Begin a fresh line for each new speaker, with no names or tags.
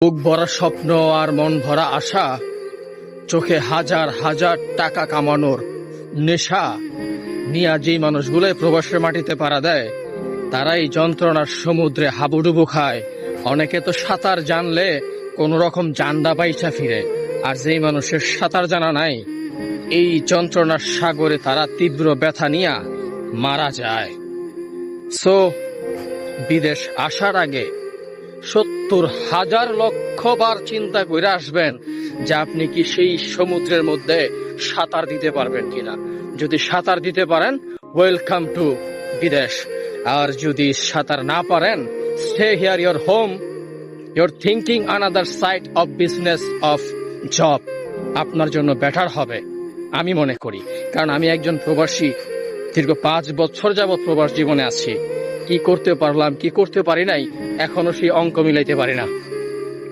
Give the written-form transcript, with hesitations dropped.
বুক ভরা স্বপ্ন আর মন ভরা আশা, চোখে হাজার হাজার টাকা কামানোর নেশা নিয়ে যেই মানুষগুলো প্রবাসের মাটিতে পাড়া দেয়, তারাই যন্ত্রণার সমুদ্রে হাবুডুবু খায়। অনেকে তো সাঁতার জানলে কোন রকম জান্ডা পাইসা ফিরে, আর যেই মানুষের সাঁতার জানা নাই, এই যন্ত্রণার সাগরে তারা তীব্র ব্যথা নিয়ে মারা যায়। সো বিদেশ আসার আগে 70,000 লক্ষ বার চিন্তা করে আসবেন যে আপনি কি সেই সমুদ্রের মধ্যে সাঁতার দিতে পারবেন কিনা। যদি সাঁতার দিতে পারেন, ওয়েলকাম টু বিদেশ। আর যদি সাঁতার না পারেন, stay here your home, your thinking another side of business of job আপনার জন্য বেটার হবে আমি মনে করি। কারণ আমি একজন প্রবাসী, দীর্ঘ 5 বছর যাবৎ প্রবাস জীবনে আছি। কি করতে পারলাম, কি করতে পারি নাই, এখনো সেই অঙ্ক মিলাইতে পারি না।